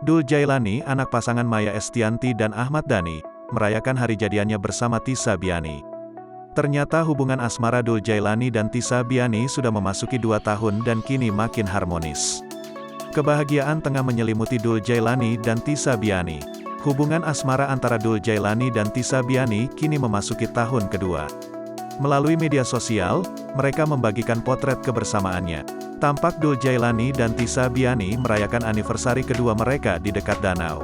Dul Jailani, anak pasangan Maya Estianty dan Ahmad Dhani, merayakan hari jadiannya bersama Tisa Biani. Ternyata hubungan asmara Dul Jailani dan Tisa Biani sudah memasuki 2 tahun dan kini makin harmonis. Kebahagiaan tengah menyelimuti Dul Jailani dan Tisa Biani. Hubungan asmara antara Dul Jailani dan Tisa Biani kini memasuki tahun kedua. Melalui media sosial, mereka membagikan potret kebersamaannya. Tampak Dul Jailani dan Tisa Biani merayakan anniversary kedua mereka di dekat danau.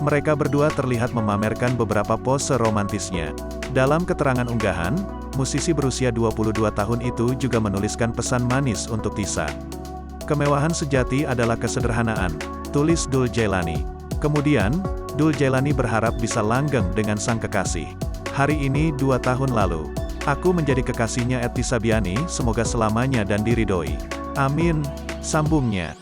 Mereka berdua terlihat memamerkan beberapa pose romantisnya. Dalam keterangan unggahan, musisi berusia 22 tahun itu juga menuliskan pesan manis untuk Tisa. "Kemewahan sejati adalah kesederhanaan," tulis Dul Jailani. Kemudian, Dul Jailani berharap bisa langgeng dengan sang kekasih. "Hari ini 2 tahun lalu. Aku menjadi kekasihnya Tisa Biani, semoga selamanya dan diridhoi. Amin," sambungnya.